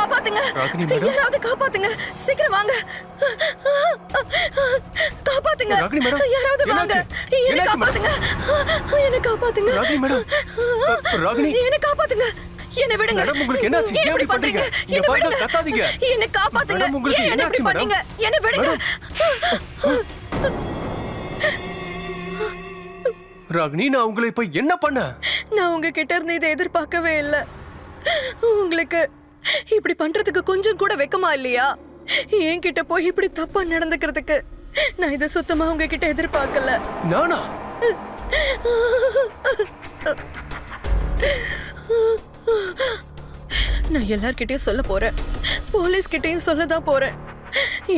காப்பாத்துங்க. ராகினி மேடம், யாராவது காப்பாத்துங்க. சீக்கிரம் வாங்க. காப்பாத்துங்க. ராகினி மேடம், யாராவது வாங்க. என்ன என்னாச்சு காப்பாத்துங்க. என்ன காப்பாத்துங்க. ராகினி மேடம், ராகினி என்ன காப்பாத்துங்க. என்ன விடுங்க. மேடம், உங்களுக்கு என்னாச்சு? ஏன் இப்படி பண்றீங்க? இங்க என்ன பாருங்க, விடுங்க. கத்தாதீங்க. என்ன காப்பாத்துங்க. மேடம், உங்களுக்கு என்ன இப்படி என்னாச்சு மேடம்? பண்ணீங்க? என்ன விடுங்க. ராகினி, நான் உங்களை இப்ப என்ன பண்ண? நான் உங்ககிட்ட இருந்து இதை எதிர்பார்க்கவே இல்ல. உங்களுக்கு இப்படி பண்றதுக்கு கொஞ்சம் கூட வெக்கமா இல்லையா? என்கிட்ட போய் இப்படி தப்பா நடந்துக்கிறதுக்கு நான் இதை சுத்தமா உங்ககிட்ட எதிர்பார்க்கல. நானா? நான் எல்லார்கிட்டயும் சொல்ல போறேன். போலீஸ் கிட்டயும் சொல்லதான் போறேன்.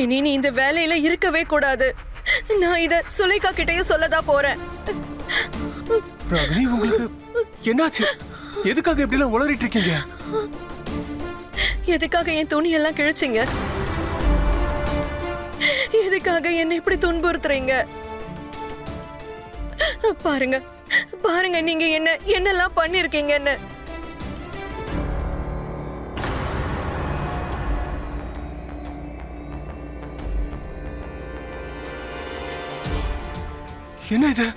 இனி நீ இந்த வேலையில இருக்கவே கூடாது. நான் இத சுலேகா கிட்டயும் சொல்லதான் போறேன். ராகினி, உங்களுக்கு என்னாச்சு? எதுக்காக இப்படி எல்லாம் உளறிட்டு இருக்கீங்க? எதுக்காக என் துணி எல்லாம் கிழிச்சிங்க? எதுக்காக என்ன இப்படி துன்புறுத்துறீங்க? பாருங்க பாருங்க, நீங்க என்னெல்லாம் பண்ணிருக்கீங்கன்னு. என்ன இது?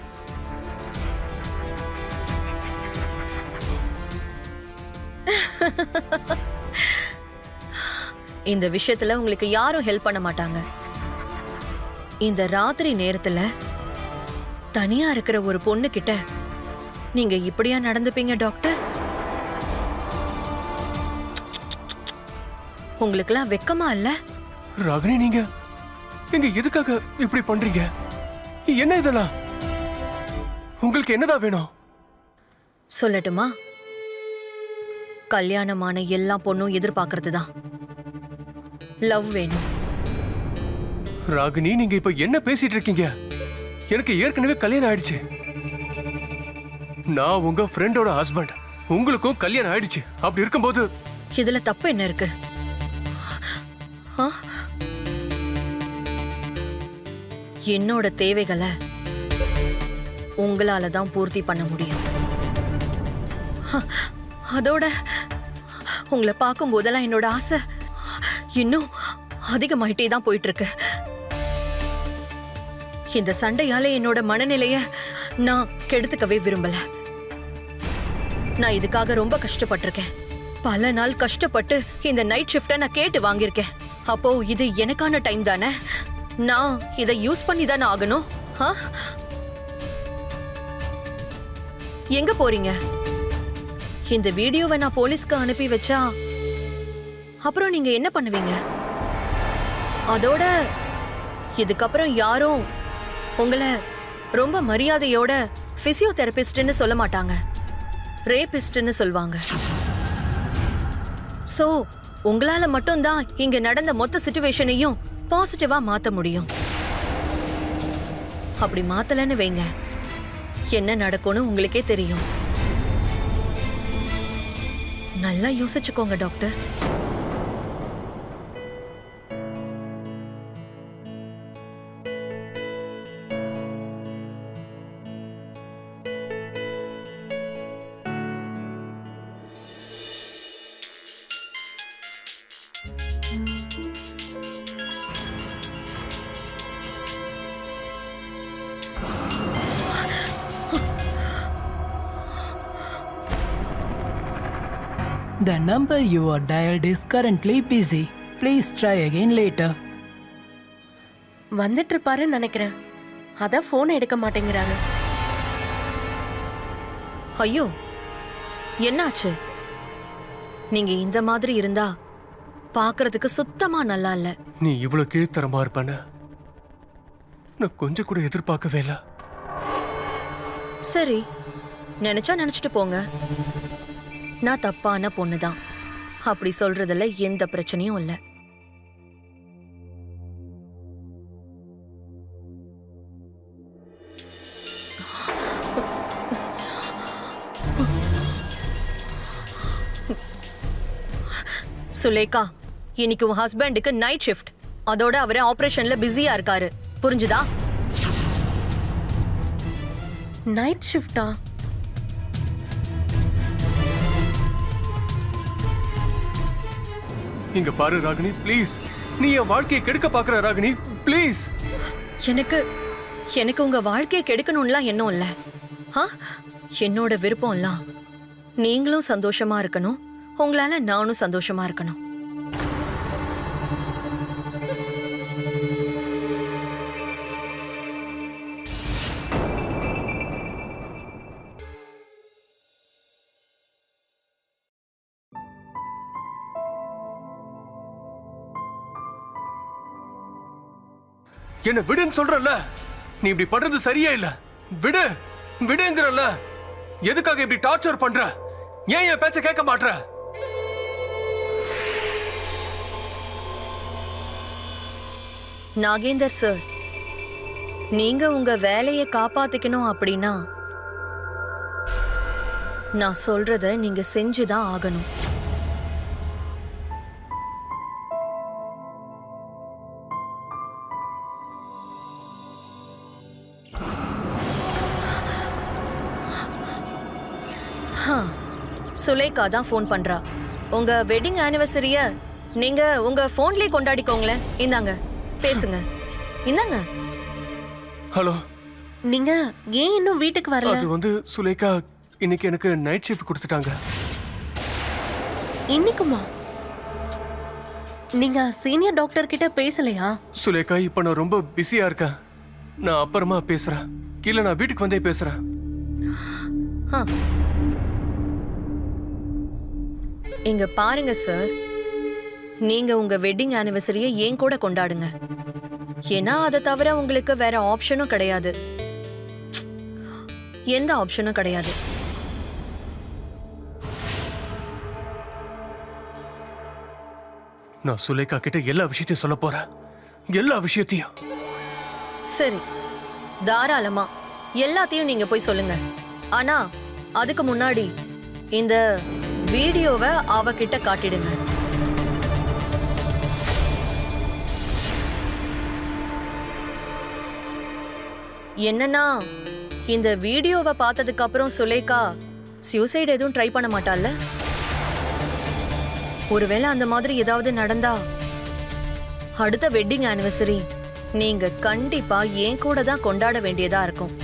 இந்த விஷயத்துல உங்களுக்கு யாரும் ஹெல்ப் பண்ண மாட்டாங்க. இந்த ராத்திரி நேரத்துல தனியா இருக்கிற ஒரு பொண்ணு கிட்ட நீங்க இப்படியா நடந்துப்பீங்க டாக்டர்? உங்களுக்குலாம் வெக்கமா இல்ல? ராகினி, நீங்க எதுக்காக இப்படி பண்றீங்க? என்ன இதெல்லாம்? உங்களுக்கு என்னதான் வேணும்? சொல்லட்டுமா? கல்யாணமான எல்லா பொண்ணும் எதிர்பார்க்கறது தான் லவ் வேணும். ராகினி, நீங்க இப்ப என்ன பேசிட்டு இருக்கீங்க? எனக்கு ஏற்கனவே கல்யாணம் ஆயிடுச்சு. நான் உங்க ஃப்ரெண்டோட ஹஸ்பண்ட். உங்களுக்கும் கல்யாணம் ஆயிடுச்சு. அப்படி இருக்கும்போது இதுல தப்பு என்ன இருக்கு? ஆ? என்னோட தேவைகளை உங்களால தான் பூர்த்தி பண்ண முடியும். அதோட உங்களை பார்க்கும் போதெல்லாம் என்னோட ஆசை இன்னும் அதிகமாயிட்டே தான் போயிட்டு இருக்கு. இந்த சண்டையால என்னோட மனநிலைய நான் கெடுத்துக்கவே விரும்பல. நான் இதுக்காக ரொம்ப கஷ்டப்பட்டிருக்கேன். பல நாள் கஷ்டப்பட்டு இந்த நைட் ஷிஃப்ட நான் கேட்டு வாங்கியிருக்கேன். அப்போ இது எனக்கான டைம் தானே. நான் இதை யூஸ் பண்ணி தானே ஆகணும். எங்க போறீங்க? இந்த வீடியோவை நான் போலீஸ்க்கு அனுப்பி வச்சா அப்புறம் நீங்க என்ன பண்ணுவீங்க? அதோட இதுக்கப்புறம் யாரும் உங்களை ரொம்ப மரியாதையோட பிசியோதெரபிஸ்ட்னு சொல்ல மாட்டாங்க, ரேபிஸ்ட்னு சொல்வாங்க. சோ உங்களால மட்டும்தான் இங்க நடந்த மொத்த சிச்சுவேஷனையும் பாசிட்டிவா மாத்த முடியும். அப்படி மாத்தலன்னு வைங்க, என்ன நடக்கும்னு உங்களுக்கே தெரியும். நல்லா யோசிச்சுக்கோங்க doctor. The number you are dialed is currently busy. Please try again later. வந்துட்டு இருப்பாருன்னு நினைக்கிறேன். அதான் போன் எடுக்க மாட்டேங்கிறாரு. ஐயோ, என்னாச்சு? நீங்க இந்த மாதிரி இருந்தா பாக்குறதுக்கு சுத்தமா நல்லா இல்ல. நீ இவ்வளவு கீழ்த்தரமா இருப்பேன்னு நான் கொஞ்சம் கூட எதிர்பார்க்கவே இல்ல. சரி, நினைச்சா நினைச்சிட்டு போங்க. நான் தப்பான பொண்ணுதான், அப்படி சொல்றதுல எந்த பிரச்சனையும் இல்ல. சுலேகா, இன்னைக்கு உன் ஹஸ்பண்டுக்கு நைட் ஷிஃப்ட். அதோட அவரே ஆபரேஷன்ல பிஸியா இருக்காரு. புரிஞ்சுதா? நைட் ஷிஃப்டா? இங்க பாரு ராகினி, ப்ளீஸ். நீ என் வாழ்க்கையை கெடுக்க பாக்குற ராகினி, ப்ளீஸ். எனக்கு எனக்கு உங்க வாழ்க்கையை கெடுக்கணும்லாம் எண்ணம் இல்ல. என்னோட விருப்பம்லாம் நீங்களும் சந்தோஷமா இருக்கணும், உங்களால நானும் சந்தோஷமா இருக்கணும். என்ன விடுன்னு சொல்றல, நீ இப்படி பண்றது சரியே இல்ல. விடு விடுங்கறல. எதுக்காக இப்படி டார்ச்சர் பண்ற? ஏன் என் பேச்ச கேட்க மாட்ற? நாகேந்தர் சார், நீங்க உங்க வேலையை காப்பாத்திக்கணும் அப்படின்னா நான் சொல்றத நீங்க செஞ்சுதான் ஆகணும். சுலேகா தான் ஃபோன் பண்றா. உங்க வெட்டிங் ஆனிவர்சரிய நீங்க உங்க போன்லயே கொண்டாடிக்கோங்களேன். இந்தாங்க பேசுங்க. இந்தாங்க. ஹலோ. நீங்க ஏன் இன்னும் வீட்டுக்கு வரல? அது வந்து சுலேகா, இன்னைக்கு எனக்கு நைட் ஷிஃப்ட் கொடுத்துட்டாங்க. இன்னைக்குமா? நீங்க சீனியர் டாக்டர் கிட்ட பேசலையா? சுலேகா, இப்ப நான் ரொம்ப பிஸியா இருக்கேன். நான் அப்புறமா பேசுறேன். இல்ல நான் வீட்டுக்கு வந்தே பேசுறேன். இங்க பாருங்க சார், நீங்க உங்க வெட்டிங் ஆனிவர்சரியை ஏன் கூட கொண்டாடுங்க. ஏன்னா அதை தவிர உங்களுக்கு வேற ஆப்ஷனும் கிடையாது. எந்த ஆப்ஷனும் கிடையாது. நான் சுலேகா கிட்ட எல்லா விஷயத்தையும் சொல்ல போறேன். எல்லா விஷயத்தையும். சரி, தாராளமா எல்லாத்தையும் நீங்க போய் சொல்லுங்க. ஆனா அதுக்கு முன்னாடி இந்த வீடியோவை அவகிட்ட காட்டிடுங்க. என்னன்னா, இந்த வீடியோவை பார்த்ததுக்கு அப்புறம் சுலேகா சூசைட் எதுவும் ட்ரை பண்ண மாட்டாள்ல? ஒருவேளை அந்த மாதிரி ஏதாவது நடந்தா அடுத்த வெட்டிங் ஆனிவர்சரி நீங்க கண்டிப்பா என் கூட தான் கொண்டாட வேண்டியதா இருக்கும்.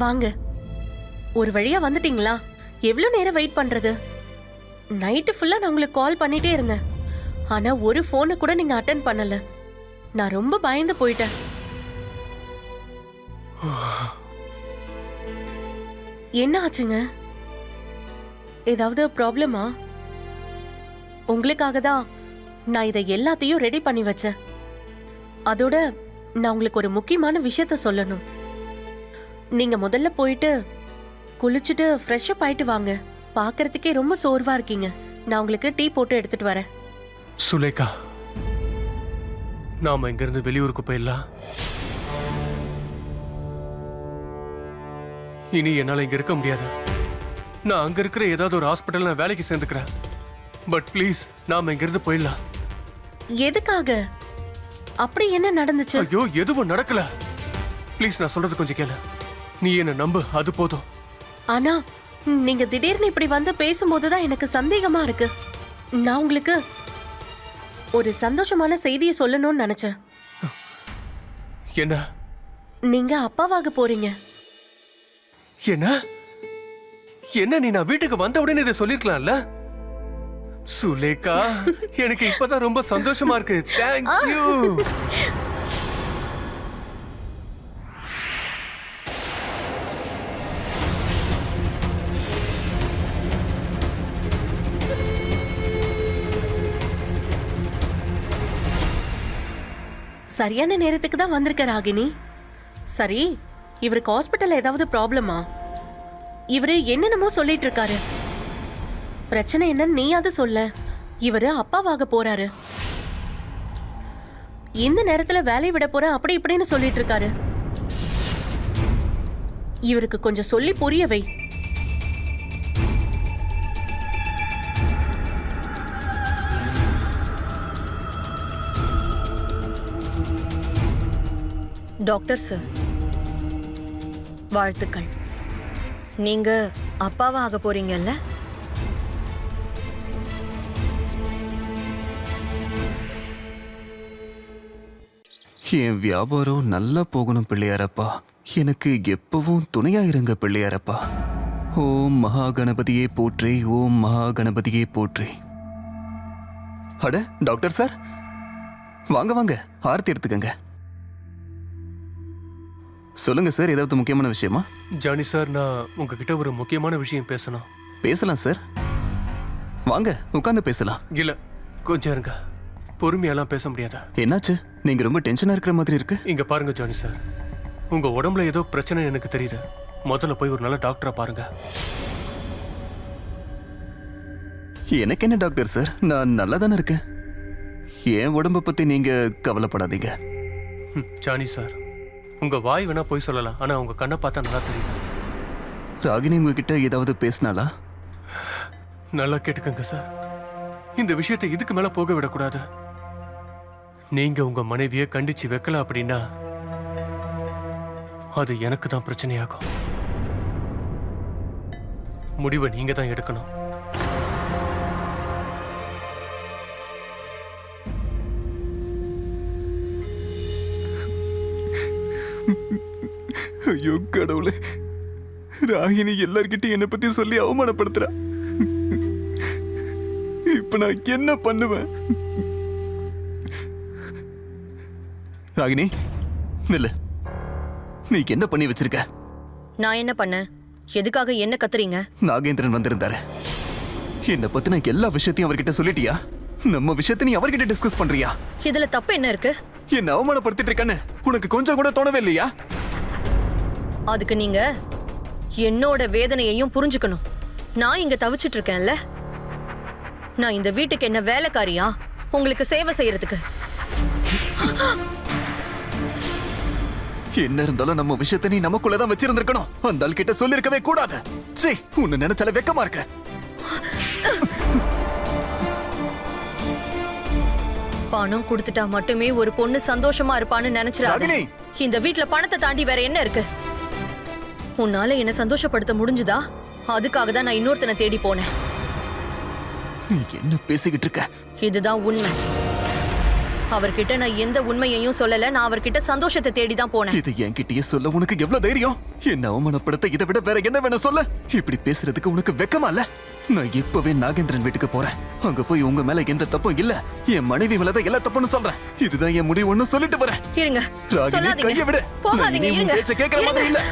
வாங்க, ஒரு வழியா வந்துட்டீங்களா? எவ்வளவு நேரம் வெயிட் பண்றது? நைட்டு ஃபுல்லா நான் உங்களுக்கு கால் பண்ணிட்டே இருந்தேன். ஆனா ஒரு போனை கூட நீங்க அட்டென்ட் பண்ணல. நான் ரொம்ப பயந்து போயிட்டேன். என்ன ஆச்சுங்க? ஏதாவது ப்ராப்ளமா? உங்களுக்காக தான் நான் இதை எல்லாத்தையும் ரெடி பண்ணி வச்சேன். அதோட நான் உங்களுக்கு ஒரு முக்கியமான விஷயத்த சொல்லணும். நீங்க முதல்ல போயிட்டு குளிச்சுட்டு ஃப்ரெஷ் அப் ஆயிட்டு வாங்க. பார்க்கறதுக்கே ரொம்ப சோர்வா இருக்கீங்க. நான் உங்களுக்கு டீ போட்டு எடுத்துட்டு வரேன். சுலேகா, நாம இங்கிருந்து வெளியூருக்கு போயிடலாம். இனி என்னால இங்க இருக்க முடியாது. நான் அங்க இருக்கிற ஏதாவது ஒரு ஹாஸ்பிட்டல் நான் வேலைக்கு சேர்ந்துக்கிறேன். பட் ப்ளீஸ், நாம இங்கிருந்து போயிடலாம். எதுக்காக? அப்படி என்ன நடந்துச்சு? ஐயோ, எதுவும் நடக்கல. ப்ளீஸ், நான் சொல்றது கொஞ்சம் கேளு. நீ என்ன நம்பு, அது போதும். ஆனா நீங்க திடீர்னு இப்படி வந்து பேசும்போதுதான் எனக்கு சந்தேகமா இருக்கு. நான் உங்களுக்கு ஒரு சந்தோஷமான செய்தியை சொல்லணும்னு நினைச்சேன். என்ன? நீங்க அப்பாவாக போறீங்க. என்ன? என்ன? நீ நான் வீட்டுக்கு வந்த உடனே இதை சொல்லிருக்கலாம்ல? சுலேகா, எனக்கு இப்பதான் ரொம்ப சந்தோஷமா இருக்கு. தேங்க்யூ. சரியான நேரத்துக்கு தான் வந்திருக்க ராகினி. சரி, இவருக்கு ஹாஸ்பிட்டல்ல ஏதாவது ப்ராப்ளமா? இவரு என்னென்னமோ சொல்லிட்டு இருக்காரு. பிரச்சனை என்னன்னு நீயாவது சொல்ல. இவரு அப்பாவாக போறாரு. இந்த நேரத்துல வேலையை விட போறேன் அப்படி இப்படின்னு சொல்லிட்டு இருக்காரு. இவருக்கு கொஞ்சம் சொல்லி புரிய வை. டாக்டர் சார், வாழ்த்துக்கள். நீங்க அப்பாவா ஆக போறீங்கல்ல? என் வியாபாரம் நல்லா போகணும் பிள்ளையாரப்பா. எனக்கு எப்பவும் துணையா இருங்க பிள்ளையாரப்பா. ஓம் மகா கணபதியே போற்றி, ஓம் மகா கணபதியே போற்றி. அட டாக்டர் சார், வாங்க வாங்க, ஆர்த்தி எடுத்துக்கங்க. சொல்லுங்க சார், ஏதாவது முக்கியமான விஷயமா? ஜானி சார், நான் உங்ககிட்ட ஒரு முக்கியமான விஷயம் பேசணும். பேசலாம் சார், வாங்க உட்காந்து பேசலாம். இல்ல, கொஞ்சம் இருங்க. பொறுமையெல்லாம் பேச முடியாதா? என்னாச்சு? நீங்க ரொம்ப டென்ஷனா இருக்கிற மாதிரி இருக்கு. இங்க பாருங்க ஜானி சார், உங்க உடம்புல ஏதோ பிரச்சனை எனக்கு தெரியுது. முதல்ல போய் ஒரு நல்ல டாக்டரா பாருங்க. எனக்கு என்ன டாக்டர் சார், நான் நல்லா தானே இருக்கேன். என் உடம்ப பத்தி நீங்க கவலைப்படாதீங்க. ஜானி சார், உங்க வாய் வேணா போய் சொல்லலாம், ஆனா உங்க கண்ணை பார்த்தா நல்லா தெரியுது. ராகினி உங்ககிட்ட ஏதாவது பேசினாளா? நல்லா கேட்டுக்கங்க சார், இந்த விஷயத்தை இதுக்கு மேல போக விடக்கூடாது. நீங்க உங்க மனைவியை கண்டிச்சு வைக்கல அப்படின்னா அது எனக்கு தான் பிரச்சனையாகும். முடிவை நீங்க தான் எடுக்கணும். ஐயோ கடவுளே, ராகினி எல்லார்கிட்டையும் என்னை பத்தி சொல்லி அவமானப்படுத்துறா. இப்ப நான் என்ன பண்ணுவேன்? ராகினி நில்லு, நீ என்ன பண்ணி வச்சிருக்க? நான் என்ன பண்ணேன்? எதுக்காக என்ன கத்துறீங்க? நாகேந்திரன் வந்திருந்தாரு. என்ன பத்தின எல்லா விஷயத்தையும் அவர்கிட்ட சொல்லிட்டியா? நம்ம விஷயத்தை நீ அவர்கிட்ட டிஸ்கஸ் பண்றியா? இதுல தப்பு என்ன இருக்கு? என்ன அவமானப்படுத்திட்டு இருக்கன்னு உனக்கு கொஞ்சம் கூட தோணவே இல்லையா? அதுக்கு நீங்க என்னோட வேதனையையும் புரிஞ்சுக்கணும். நான் இங்க தவிச்சிட்டு இருக்கேன்ல. நான் இந்த வீட்டுக்கு என்ன வேலைக்காரியா உங்களுக்கு சேவை செய்யறதுக்கு? என்ன இருந்தாலும் நம்ம விஷயத்தை நீ நமக்குள்ளதான் வச்சிருந்திருக்கணும். அந்த ஆள் கிட்ட சொல்லிருக்கவே கூடாது. சீ, உன்னை நினைச்சால வெக்கமா இருக்க. பணம் கொடுத்துட்டா மட்டுமே ஒரு பொண்ணு சந்தோஷமா இருப்பான்னு நினைச்சிடாத. ராகினி! இந்த வீட்ல பணத்தை தாண்டி வேற என்ன இருக்கு? உன்னால என்ன சந்தோஷப்படுத்த முடிஞ்சுதா? அதுக்காக தான் நான் இன்னொருத்தனை தேடி போனேன். நீ என்ன பேசிக்கிட்டு இருக்க? இதுதான் உண்மை. அவர்கிட்ட நான் எந்த உண்மையையும் சொல்லல. நான் அவர்கிட்ட சந்தோஷத்தை தேடி தான் போனேன். இது என்கிட்டயே சொல்ல உனக்கு எவ்வளவு தைரியம்? என்ன அவமானப்படுத்த இதை விட வேற என்ன வேணும் சொல்ல? இப்படி பேசுறதுக்கு உனக்கு வெக்கமா இல்ல? நான் இப்பவே நாகேந்திரன் வீட்டுக்கு போறேன். அங்க போய் உங்க மேல எந்த தப்பும் இல்ல, என் மனைவி மேலதான் எல்லா தப்புன்னு சொல்றேன். இதுதான் என் முடிவுன்னு சொல்லிட்டு போறேன். இருங்க, ராகினி, சொல்லாதீங்க. கையை விடு. போகாதீங்க, நான் இனி உன் இருங்க. பேச்சை கேட்கிற மாதிரி இல்ல.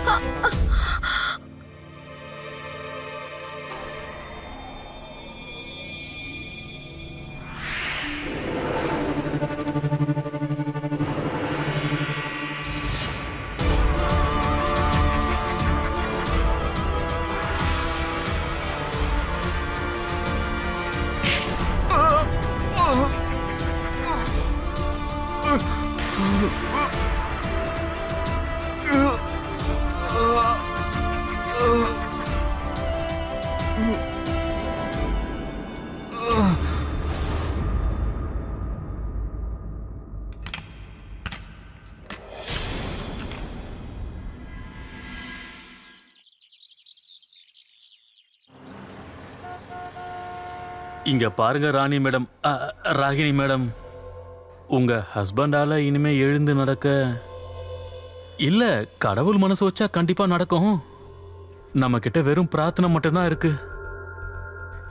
இங்க பாருங்க ராணி மேடம், ராகினி மேடம், உங்க ஹஸ்பண்டால இனிமே எழுந்து நடக்க இல்ல, கடவுள் மனசு வச்சா கண்டிப்பா நடக்கும். நம்ம கிட்ட வெறும் பிரார்த்தனை மட்டும்தான் இருக்கு.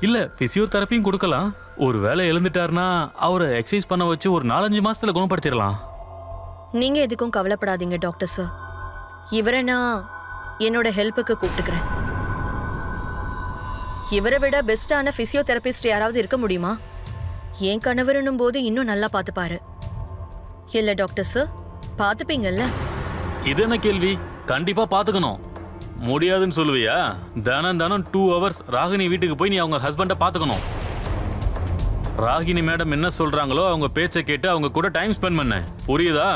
இல்ல, பிசியோதெரப்பியும் கொடுக்கலாம். ஒரு வேளை எழுந்துட்டாருன்னா அவரை எக்ஸசைஸ் பண்ண வச்சு ஒரு 4-5 மாசத்துல குணப்படுத்திடலாம். நீங்க எதுக்கும் கவலைப்படாதீங்க டாக்டர் சார். இவரை நான் என்னோட ஹெல்ப்புக்கு கூப்பிட்டுக்கிறேன். இவரை விட பெஸ்டான பிசியோதெரபிஸ்ட் யாராவது இருக்க முடியுமா? என் கணவருன்னும் போது இன்னும் நல்லா பார்த்துப்பாரு. இல்ல டாக்டர் சார், பாத்துப்பீங்கல்ல? இது என்ன கேள்வி? கண்டிப்பா பாத்துக்கணும். முடியாதுன்னு சொல்லுவியா? தினம் 2 hours ராகினி வீட்டுக்கு போய் நீ அவங்க ஹஸ்பண்டை பாத்துக்கணும். ராகினி மேடம் என்ன சொல்றாங்களோ அவங்க பேச்சை கேட்டு அவங்க கூட டைம் ஸ்பெண்ட் பண்ண. புரியுதா?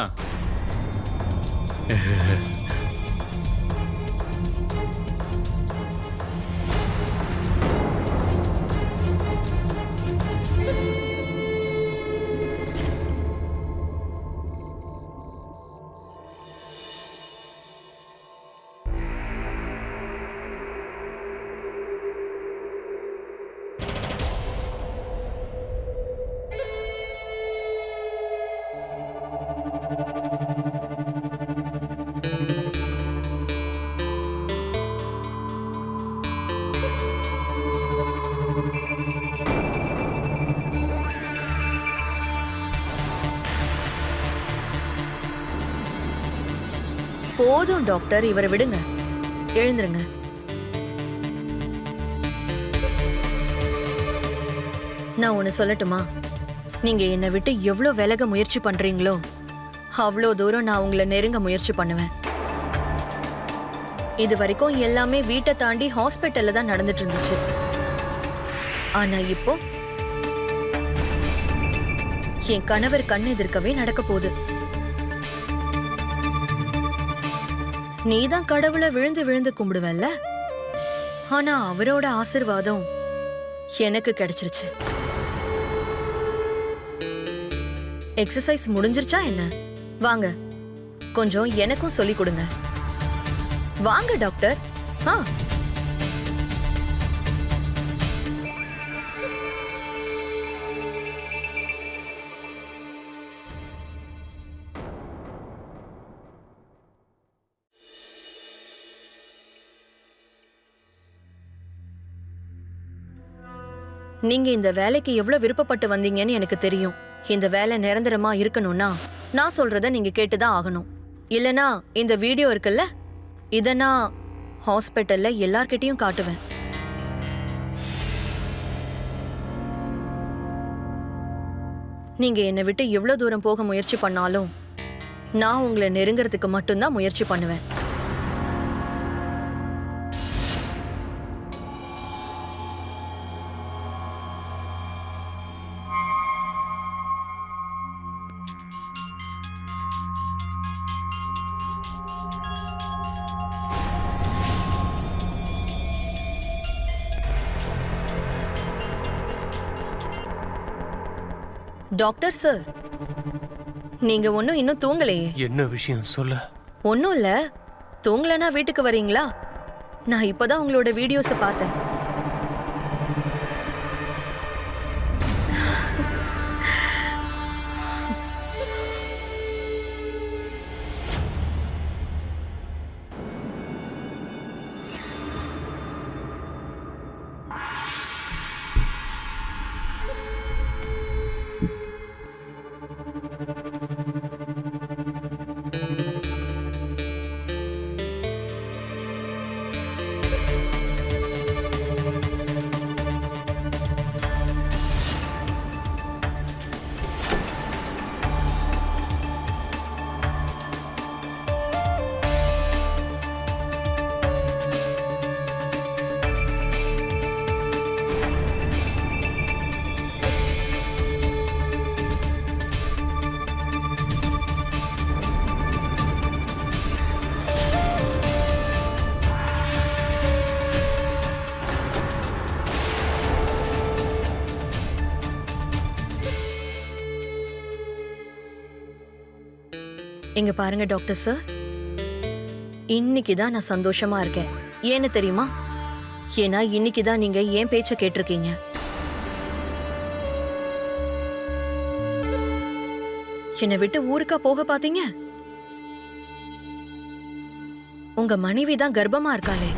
போதும் டாக்டர், இவரை விடுங்க. எழுந்துருங்க. நான் ஒன்னு சொல்லட்டுமா? நீங்க என்னை விட்டு எவ்வளவு விலக முயற்சி பண்றீங்களோ அவ்வளோ தூரம் நான் உங்களை நெருங்க முயற்சி பண்ணுவேன். இது வரைக்கும் எல்லாமே வீட்டை தாண்டி ஹாஸ்பிட்டல்ல தான் நடந்துட்டு இருந்துச்சு. ஆனா இப்போ என் கணவர் கண் எதிர்க்கவே நடக்க போகுது. நீதான் கடவுளை விழுந்து விழுந்து கும்பிடுவல்ல, ஆனா அவரோட ஆசீர்வாதம் எனக்கு கிடைச்சிருச்சு. எக்ஸசைஸ் முடிஞ்சிருச்சா என்ன? வாங்க, கொஞ்சம் எனக்கும் சொல்லி கொடுங்க. வாங்க டாக்டர். நீங்க இந்த வேலைக்கு எவ்வளவு விருப்பப்பட்டு வந்தீங்கன்னு எனக்கு தெரியும். இந்த வேலை நிரந்தரமா இருக்கணும்னா நான் சொல்றத நீங்க கேட்டுதான் ஆகணும். இல்லனா இந்த வீடியோ இருக்குல்ல, இத நான் ஹாஸ்பிட்டல்ல எல்லார்கிட்டயும் காட்டுவேன். நீங்க என்னை விட்டு எவ்வளவு தூரம் போக முயற்சி பண்ணாலும் நான் உங்களை நெருங்கிறதுக்கு மட்டும்தான் முயற்சி பண்ணுவேன். டாக்டர் சார், நீங்க ஒன்னும் இன்னும் தூங்கலையே. என்ன விஷயம் சொல்ல? ஒன்னும் இல்ல, தூங்கலனா வீட்டுக்கு வரீங்களா? நான் இப்பதான் உங்களோட வீடியோஸை பார்த்தேன். இங்க பாருங்க டாக்டர் சார், இன்னைக்கு தான் நான் சந்தோஷமா இருக்கேன். ஏன்னு தெரியுமா? ஏன்னா இன்னைக்கு தான் நீங்க ஏன் பேச்ச கேட்டிருக்கீங்க. என்னை விட்டு ஊருக்கா போக பாத்தீங்க? உங்க மனைவி தான் கர்ப்பமா இருக்காளே.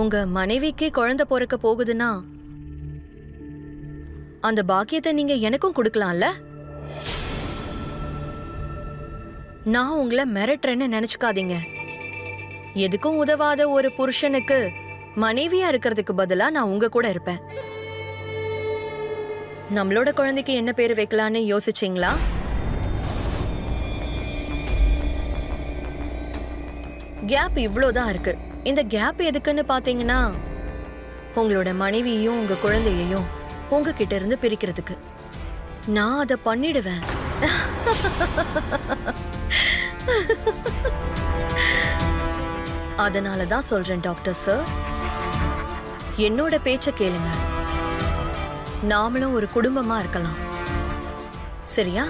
உங்க மனைவிக்கு குழந்தை பிறக்க போகுதுன்னா அந்த பாக்கியத்தை நீங்க எனக்கும் கொடுக்கலாம்ல? நான் உங்களை மிரட்டுறேன்னு நினைச்சுக்காதீங்க. எதுக்கும் உதவாத ஒரு புருஷனுக்கு மனைவியா இருக்கிறதுக்கு பதிலா நான் உங்க கூட இருப்பேன். நம்மளோட குழந்தைக்கு என்ன பேர் வைக்கலான்னு யோசிச்சீங்களா? கேப் இவ்வளோதான் இருக்கு. இந்த கேப் எதுக்குன்னு பாத்தீங்கன்னா, உங்களோட மனைவியையும் உங்க குழந்தையையும் உங்ககிட்ட இருந்து பிரிக்கிறதுக்கு. நான் அதை பண்ணிடுவேன். அதனால தான் சொல்றேன் டாக்டர் சார், என்னோட பேச்ச கேளுங்க. நாமளும் ஒரு குடும்பமா இருக்கலாம். சரியா?